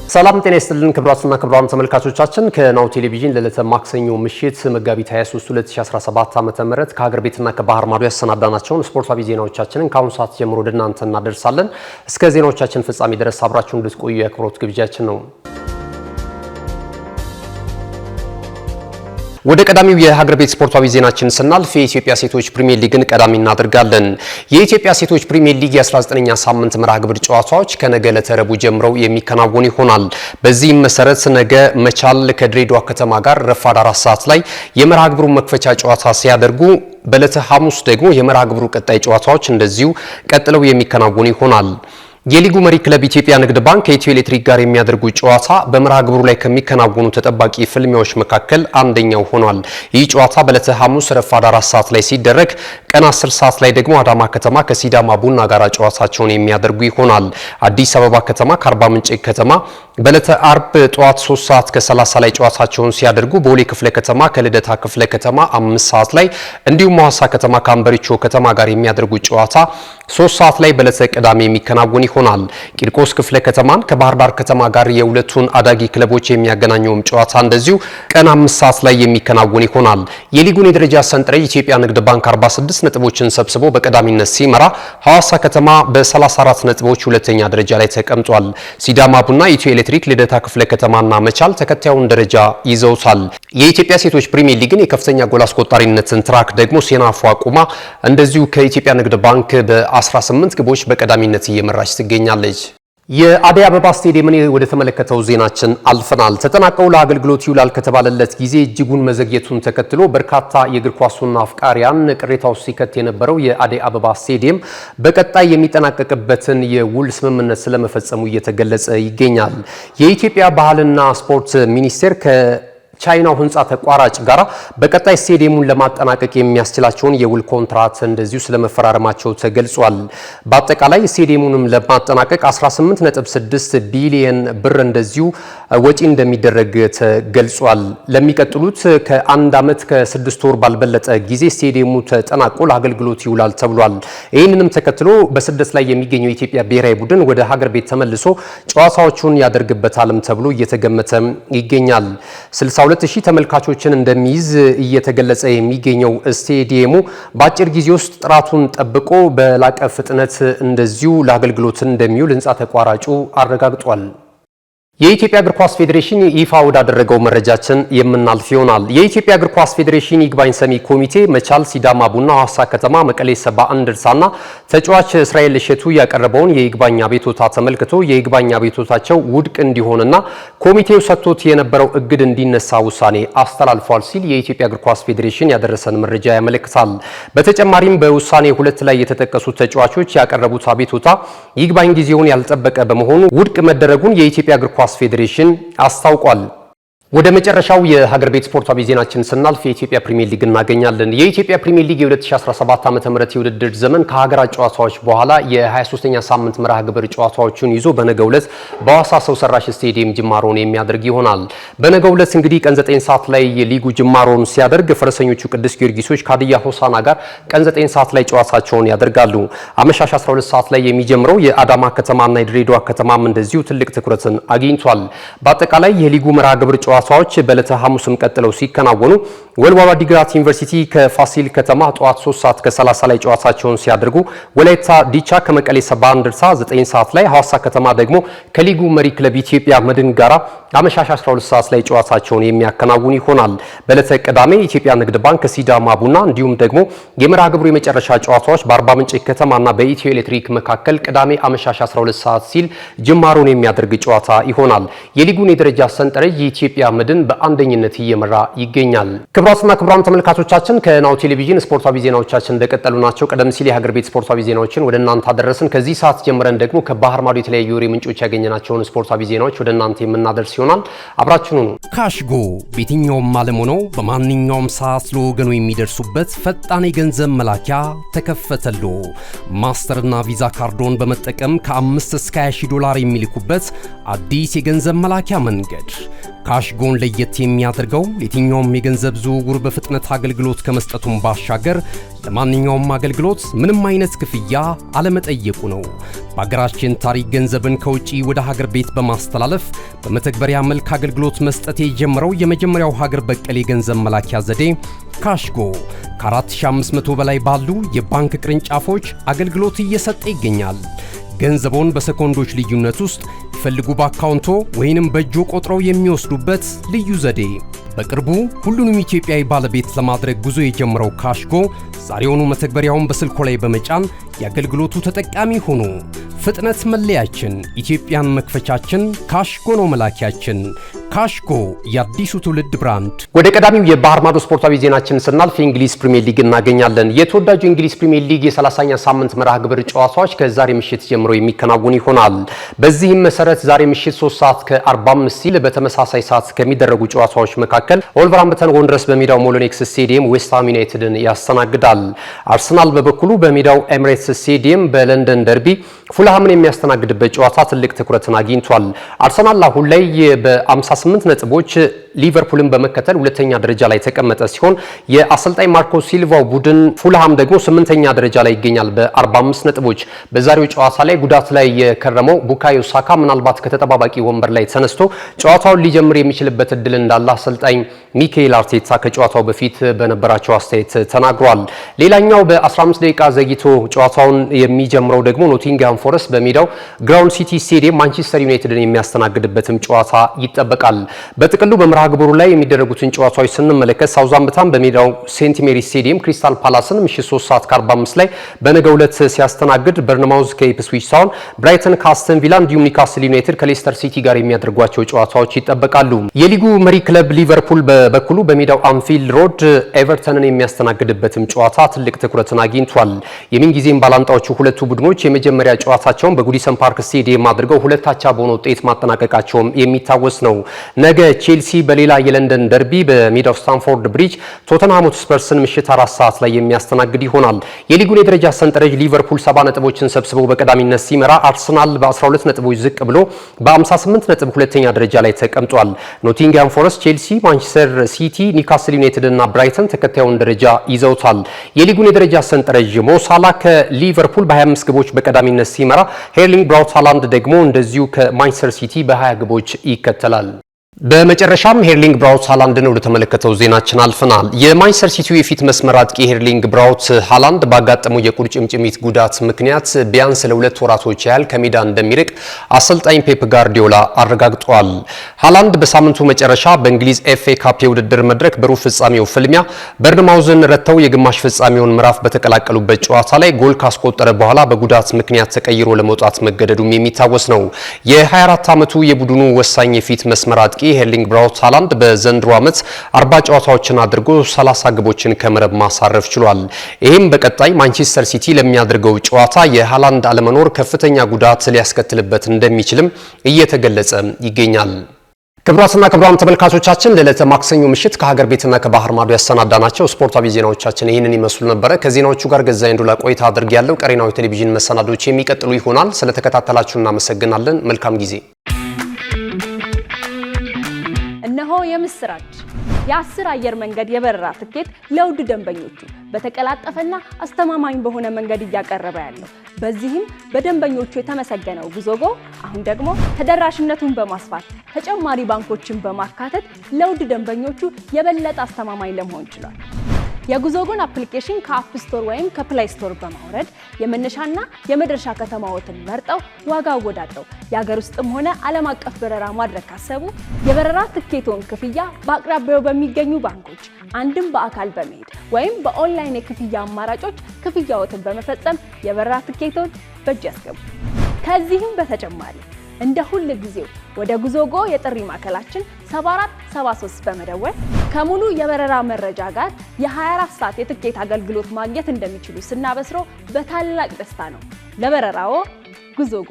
ሰላም ጤና ይስጥልን ክቡራትና ክቡራን ተመልካቾቻችን ከናሁ ቴሌቪዥን ለዕለተ ማክሰኞ ምሽት መጋቢት 23 2017 ዓ.ም ከሀገር ቤትና ከባህር ማዶ ያሰናዳናቸውን ስፖርታዊ ዜናዎቻችንን ከአሁኑ ሰዓት ጀምሮ ወደ እናንተ እናደርሳለን። እስከ ዜናዎቻችን ፍጻሜ ድረስ አብራችሁን እንድትቆዩ የአክብሮት ግብዣችን ነው። ወደ ቀዳሚው የሀገር ቤት ስፖርታዊ ዜናችን ስናልፍ የኢትዮጵያ ሴቶች ፕሪሚየር ሊግን ቀዳሚ እናደርጋለን። የኢትዮጵያ ሴቶች ፕሪሚየር ሊግ የ19ኛ ሳምንት መርሃ ግብር ጨዋታዎች ከነገ ለተረቡ ጀምረው የሚከናወኑ ይሆናል። በዚህም መሰረት ነገ መቻል ከድሬዳዋ ከተማ ጋር ረፋድ 4 ሰዓት ላይ የመርሃ ግብሩ መክፈቻ ጨዋታ ሲያደርጉ በዕለተ ሐሙስ ደግሞ የመርሃ ግብሩ ቀጣይ ጨዋታዎች እንደዚሁ ቀጥለው የሚከናወኑ ይሆናል። የሊጉ መሪ ክለብ ኢትዮጵያ ንግድ ባንክ ከኢትዮ ኤሌክትሪክ ጋር የሚያደርጉት ጨዋታ በመርሃ ግብሩ ላይ ከሚከናወኑ ተጠባቂ ፍልሚያዎች መካከል አንደኛው ሆኗል። ይህ ጨዋታ በዕለተ ሐሙስ ረፋድ 4 ሰዓት ላይ ሲደረግ ቀን 10 ሰዓት ላይ ደግሞ አዳማ ከተማ ከሲዳማ ቡና ጋር ጨዋታቸውን የሚያደርጉ ይሆናል። አዲስ አበባ ከተማ ከአርባ ምንጭ ከተማ በዕለተ አርብ ጠዋት 3 ሰዓት ከ30 ላይ ጨዋታቸውን ሲያደርጉ ቦሌ ክፍለ ከተማ ከልደታ ክፍለ ከተማ 5 ሰዓት ላይ እንዲሁም ሐዋሳ ከተማ ከአምበሪቾ ከተማ ጋር የሚያደርጉት ጨዋታ 3 ሰዓት ላይ በዕለተ ቅዳሜ የሚከናወን ይሆናል። ቂርቆስ ክፍለ ከተማን ከባህር ዳር ከተማ ጋር የሁለቱን አዳጊ ክለቦች የሚያገናኘውም ጨዋታ እንደዚሁ ቀን 5 ሰዓት ላይ የሚከናወን ይሆናል። የሊጉን የደረጃ ሰንጠረዥ ኢትዮጵያ ንግድ ባንክ 46 ነጥቦችን ሰብስቦ በቀዳሚነት ሲመራ ሐዋሳ ከተማ በ34 ነጥቦች ሁለተኛ ደረጃ ላይ ተቀምጧል። ሲዳማ ቡና፣ ኢትዮ ኤሌክትሪክ፣ ልደታ ክፍለ ከተማና መቻል ተከታዩን ደረጃ ይዘውታል። የኢትዮጵያ ሴቶች ፕሪሚየር ሊግን የከፍተኛ ጎል አስቆጣሪነትን ትራክ ደግሞ ሴናፉ አቁማ እንደዚሁ ከኢትዮጵያ ንግድ ባንክ በ18 ግቦች በቀዳሚነት እየመራች ትገኛለች። የአደይ አበባ ስቴዲየምን ወደ ተመለከተው ዜናችን አልፈናል። ተጠናቀው ለአገልግሎት ይውላል ከተባለለት ጊዜ እጅጉን መዘግየቱን ተከትሎ በርካታ የእግር ኳሱና አፍቃሪያን ቅሬታ ውስጥ ሲከት የነበረው የአደይ አበባ ስቴዲየም በቀጣይ የሚጠናቀቅበትን የውል ስምምነት ስለመፈጸሙ እየተገለጸ ይገኛል። የኢትዮጵያ ባህልና ስፖርት ሚኒስቴር ቻይናው ህንጻ ተቋራጭ ጋራ በቀጣይ ስቴዲየሙን ለማጠናቀቅ የሚያስችላቸውን የውል ኮንትራት እንደዚሁ ስለመፈራረማቸው ተገልጿል። በአጠቃላይ ስቴዲየሙንም ለማጠናቀቅ 18.6 ቢሊዮን ብር እንደዚሁ ወጪ እንደሚደረግ ተገልጿል። ለሚቀጥሉት ከአንድ ዓመት ከ6 ወር ባልበለጠ ጊዜ ስቴዲየሙ ተጠናቆ ለአገልግሎት ይውላል ተብሏል። ይህንንም ተከትሎ በስደት ላይ የሚገኘው የኢትዮጵያ ብሔራዊ ቡድን ወደ ሀገር ቤት ተመልሶ ጨዋታዎቹን ያደርግበታልም ተብሎ እየተገመተ ይገኛል። 22000 ተመልካቾችን እንደሚይዝ እየተገለጸ የሚገኘው ስቴዲየሙ በአጭር ጊዜ ውስጥ ጥራቱን ጠብቆ በላቀ ፍጥነት እንደዚሁ ለአገልግሎት እንደሚውል ህንጻ ተቋራጩ አረጋግጧል። የኢትዮጵያ እግር ኳስ ፌዴሬሽን ይፋ ወዳደረገው መረጃችን የምናልፍ ይሆናል። የኢትዮጵያ እግር ኳስ ፌዴሬሽን ይግባኝ ሰሚ ኮሚቴ መቻል፣ ሲዳማ ቡና፣ ሐዋሳ ከተማ፣ መቀሌ ሰባ እንደርሳና ተጫዋች እስራኤል እሸቱ ያቀረበውን የይግባኝ አቤቱታ ተመልክቶ የይግባኝ አቤቱታቸው ውድቅ እንዲሆንና ኮሚቴው ሰጥቶት የነበረው እግድ እንዲነሳ ውሳኔ አስተላልፏል ሲል የኢትዮጵያ እግር ኳስ ፌዴሬሽን ያደረሰን መረጃ ያመለክታል። በተጨማሪም በውሳኔ 2 ላይ የተጠቀሱት ተጫዋቾች ያቀረቡት አቤቱታ ይግባኝ ጊዜውን ያልጠበቀ በመሆኑ ውድቅ መደረጉን የኢትዮጵያ እግር ኳስ ፌዴሬሽን አስታውቋል። ወደ መጨረሻው የሀገር ቤት ስፖርታዊ ዜናችን ስናልፍ የኢትዮጵያ ፕሪሚየር ሊግ እናገኛለን። የኢትዮጵያ ፕሪሚየር ሊግ የ2017 ዓ.ም የውድድር ዘመን ከሀገራት ጨዋታዎች በኋላ የ23ኛ ሳምንት መርሃ ግብር ጨዋታዎቹን ይዞ በነገው ዕለት በሐዋሳ ሰው ሰራሽ ስቴዲየም ጅማሮን የሚያደርግ ይሆናል። በነገው ዕለት እንግዲህ ቀን 9 ሰዓት ላይ የሊጉ ጅማሮን ሲያደርግ ፈረሰኞቹ ቅዱስ ጊዮርጊሶች ከሀዲያ ሆሳዕና ጋር ቀን 9 ሰዓት ላይ ጨዋታቸውን ያደርጋሉ። አመሻሽ 12 ሰዓት ላይ የሚጀምረው የአዳማ ከተማና የድሬዳዋ ከተማም እንደዚሁ ትልቅ ትኩረትን አግኝቷል። በአጠቃላይ የሊጉ መርሃ ግብር ጨዋታዎች በዕለተ ሐሙስም ቀጥለው ሲከናወኑ ወልዋሎ ዓዲግራት ዩኒቨርሲቲ ከፋሲል ከተማ ጠዋት 3 ሰዓት ከ30 ላይ ጨዋታቸውን ሲያደርጉ ወላይታ ዲቻ ከመቀሌ ሰባ እንደርሳ 9 ሰዓት ላይ፣ ሐዋሳ ከተማ ደግሞ ከሊጉ መሪ ክለብ ኢትዮጵያ መድን ጋራ አመሻሽ 12 ሰዓት ላይ ጨዋታቸውን የሚያከናውኑ ይሆናል። በዕለተ ቅዳሜ ኢትዮጵያ ንግድ ባንክ ከሲዳማ ቡና እንዲሁም ደግሞ የመርሃ ግብሩ የመጨረሻ ጨዋታዎች በአርባ ምንጭ ከተማና በኢትዮ ኤሌክትሪክ መካከል ቅዳሜ አመሻሽ 12 ሰዓት ሲል ጅማሮን የሚያደርግ ጨዋታ ይሆናል። የሊጉን የደረጃ ሰንጠረዥ የኢትዮጵያ መድን በአንደኝነት እየመራ ይገኛል። ክቡራትና ክቡራን ተመልካቾቻችን ከናሁ ቴሌቪዥን ስፖርታዊ ዜናዎቻችን እንደቀጠሉ ናቸው። ቀደም ሲል የሀገር ቤት ስፖርታዊ ዜናዎችን ወደ እናንተ አደረስን። ከዚህ ሰዓት ጀምረን ደግሞ ከባህር ማዶ የተለያዩ ወሬ ምንጮች ያገኘናቸውን ስፖርታዊ ዜናዎች ወደ እናንተ የምናደርስ ይሆናል። አብራችሁኑ ነው። ካሽጎ በየትኛውም ዓለም ሆነው በማንኛውም ሰዓት ለወገኑ የሚደርሱበት ፈጣን የገንዘብ መላኪያ ተከፈተሉ። ማስተርና ቪዛ ካርዶን በመጠቀም ከ5 እስከ $20,000 የሚልኩበት አዲስ የገንዘብ መላኪያ መንገድ ካሽጎ ካሽጎን ለየት የሚያደርገው የትኛውም የገንዘብ ዝውውር በፍጥነት አገልግሎት ከመስጠቱም ባሻገር ለማንኛውም አገልግሎት ምንም አይነት ክፍያ አለመጠየቁ ነው። በሀገራችን ታሪክ ገንዘብን ከውጪ ወደ ሀገር ቤት በማስተላለፍ በመተግበሪያ መልክ አገልግሎት መስጠት የጀመረው የመጀመሪያው ሀገር በቀል የገንዘብ መላኪያ ዘዴ ካሽጎ ከ4500 በላይ ባሉ የባንክ ቅርንጫፎች አገልግሎት እየሰጠ ይገኛል። ገንዘቦን በሰኮንዶች ልዩነት ውስጥ ይፈልጉ በአካውንቶ ወይንም በእጆ ቆጥረው የሚወስዱበት ልዩ ዘዴ። በቅርቡ ሁሉንም ኢትዮጵያዊ ባለቤት ለማድረግ ጉዞ የጀመረው ካሽጎ ዛሬውኑ መተግበሪያውን በስልኮ ላይ በመጫን የአገልግሎቱ ተጠቃሚ ሆኑ። ፍጥነት መለያችን፣ ኢትዮጵያን መክፈቻችን፣ ካሽጎ ነው መላኪያችን። ካሽጎ የአዲሱ ትውልድ ብራንድ። ወደ ቀዳሚው የባህር ማዶ ስፖርታዊ ዜናችን ስናልፍ የእንግሊዝ ፕሪሚየር ሊግ እናገኛለን። የተወዳጁ የእንግሊዝ ፕሪሚየር ሊግ የ30ኛ ሳምንት መርሃ ግብር ጨዋታዎች ከዛሬ ምሽት ጀምሮ የሚከናወኑ ይሆናል። በዚህም መሰረት ዛሬ ምሽት 3 ሰዓት ከ45 ሲል በተመሳሳይ ሰዓት ከሚደረጉ ጨዋታዎች መካከል ወልቨርሃምፕተን ወንደረርስ በሜዳው ሞሊኒክስ ስቴዲየም ዌስትሃም ዩናይትድን ያስተናግዳል። አርሰናል በበኩሉ በሜዳው ኤሚሬትስ ስቴዲየም በለንደን ደርቢ ፉልሃምን የሚያስተናግድበት ጨዋታ ትልቅ ትኩረትን አግኝቷል። አርሰናል አሁን ላይ በ58 ነጥቦች ሊቨርፑልን በመከተል ሁለተኛ ደረጃ ላይ ተቀመጠ ሲሆን የአሰልጣኝ ማርኮ ሲልቫው ቡድን ፉልሃም ደግሞ 8ኛ ደረጃ ላይ ይገኛል በ45 ነጥቦች። በዛሬው ጨዋታ ላይ ጉዳት ላይ የከረመው ቡካዮ ሳካ ምናልባት ከተጠባባቂ ወንበር ላይ ተነስቶ ጨዋታውን ሊጀምር የሚችልበት እድል እንዳለ አሰልጣኝ ሚካኤል አርቴታ ከጨዋታው በፊት በነበራቸው አስተያየት ተናግሯል። ሌላኛው በ15 ደቂቃ ዘግይቶ ጨዋታውን የሚጀምረው ደግሞ ኖቲንግሃም ፎረስት በሜዳው ግራውንድ ሲቲ ስቴዲየም ማንቸስተር ዩናይትድን የሚያስተናግድበትም ጨዋታ ይጠበቃል። በጥቅሉ በመርሃ ግብሩ ላይ የሚደረጉትን ጨዋታዎች ስንመለከት ሳውዛምፕተን በሜዳው ሴንት ሜሪ ስቴዲየም ክሪስታል ፓላስን ምሽት 3 ሰዓት ከ45 ላይ በነገው ዕለት ሲያስተናግድ፣ በርንማውዝ ከኢፕስዊች ታውን፣ ብራይተን ከአስተን ቪላ እንዲሁም ኒውካስል ዩናይትድ ከሌስተር ሲቲ ጋር የሚያደርጓቸው ጨዋታዎች ይጠበቃሉ። የሊጉ መሪ ክለብ ሊቨርፑል በበኩሉ በሜዳው አንፊልድ ሮድ ኤቨርተንን የሚያስተናግድበትም ጨዋታ ትልቅ ትኩረትን አግኝቷል። የምንጊዜም ባላንጣዎቹ ሁለቱ ቡድኖች የመጀመሪያ ጨዋታቸውን በጉዲሰን ፓርክ ስቴዲየም አድርገው 2-2 በሆነ ውጤት ማጠናቀቃቸውም የሚታወስ ነው። ነገ ቼልሲ በሌላ የለንደን ደርቢ በሜዳው ስታንፎርድ ብሪጅ ቶተንሃም ሆትስፐርስን ምሽት 4 ሰዓት ላይ የሚያስተናግድ ይሆናል። የሊጉን የደረጃ ሰንጠረዥ ሊቨርፑል 70 ነጥቦችን ሰብስበው በቀዳሚነት ሲመራ፣ አርሰናል በ12 ነጥቦች ዝቅ ብሎ በ58 ነጥብ ሁለተኛ ደረጃ ላይ ተቀምጧል። ኖቲንግሃም ፎረስት፣ ቼልሲ፣ ማንቸስተር ሲቲ፣ ኒውካስል ዩናይትድ እና ብራይተን ተከታዩን ደረጃ ይዘውታል። የሊጉን የደረጃ ሰንጠረዥ ሞሳላ ከሊቨርፑል በ25 ግቦች በቀዳሚነት ሲመራ፣ ሄርሊንግ ብራውት ሃላንድ ደግሞ እንደዚሁ ከማንቸስተር ሲቲ በ20 ግቦች ይከተላል። በመጨረሻም ሄርሊንግ ብራውት ሃላንድን ወደ ተመለከተው ዜናችን አልፈናል። የማንቸስተር ሲቲው የፊት መስመር አጥቂ ሄርሊንግ ብራውት ሃላንድ ባጋጠመው የቁርጭምጭሚት ጉዳት ምክንያት ቢያንስ ለ2 ወራቶች ያህል ከሜዳ እንደሚርቅ አሰልጣኝ ፔፕ ጋርዲዮላ አረጋግጧል። ሃላንድ በሳምንቱ መጨረሻ በእንግሊዝ ኤፍኤ ካፕ የውድድር መድረክ በሩብ ፍጻሜው ፍልሚያ በርንማውዝን ረተው የግማሽ ፍጻሜውን ምዕራፍ በተቀላቀሉበት ጨዋታ ላይ ጎል ካስቆጠረ በኋላ በጉዳት ምክንያት ተቀይሮ ለመውጣት መገደዱም የሚታወስ ነው። የ24 ዓመቱ የቡድኑ ወሳኝ የፊት መስመር አጥቂ ሄርሊንግ ብራውት ሃላንድ በዘንድሮ ዓመት 40 ጨዋታዎችን አድርጎ 30 ግቦችን ከመረብ ማሳረፍ ችሏል። ይህም በቀጣይ ማንቸስተር ሲቲ ለሚያደርገው ጨዋታ የሃላንድ አለመኖር ከፍተኛ ጉዳት ሊያስከትልበት እንደሚችልም እየተገለጸ ይገኛል። ክቡራትና ክቡራን ተመልካቾቻችን ለዕለተ ማክሰኞ ምሽት ከሀገር ቤትና ከባህር ማዶ ያሰናዳናቸው ስፖርታዊ ዜናዎቻችን ይህንን ይመስሉ ነበረ። ከዜናዎቹ ጋር ገዛኸኝ ዱላ ቆይታ አድርጌያለሁ። ቀሪናው ቴሌቪዥን መሰናዶች የሚቀጥሉ ይሆናል። ስለተከታተላችሁ እናመሰግናለን። መልካም ጊዜ። እነሆ የምስራች! የ10 አየር መንገድ የበረራ ትኬት ለውድ ደንበኞቹ በተቀላጠፈና አስተማማኝ በሆነ መንገድ እያቀረበ ያለው። በዚህም በደንበኞቹ የተመሰገነው ጉዞጎ አሁን ደግሞ ተደራሽነቱን በማስፋት ተጨማሪ ባንኮችን በማካተት ለውድ ደንበኞቹ የበለጠ አስተማማኝ ለመሆን ችሏል። የጉዞጎን አፕሊኬሽን ከአፕ ስቶር ወይም ከፕላይ ስቶር በማውረድ የመነሻና የመድረሻ ከተማዎትን መርጠው ዋጋ አወዳድረው የሀገር ውስጥም ሆነ ዓለም አቀፍ በረራ ማድረግ ካሰቡ የበረራ ትኬቶን ክፍያ በአቅራቢያው በሚገኙ ባንኮች አንድም በአካል በመሄድ ወይም በኦንላይን የክፍያ አማራጮች ክፍያዎትን በመፈጸም የበረራ ትኬቶን በእጅ ያስገቡ። ከዚህም በተጨማሪ እንደ ሁል ጊዜው ወደ ጉዞጎ የጥሪ ማዕከላችን 7473 በመደወል ከሙሉ የበረራ መረጃ ጋር የ24 ሰዓት የትኬት አገልግሎት ማግኘት እንደሚችሉ ስናበስሮ በታላቅ ደስታ ነው። ለበረራዎ ጉዞጎ!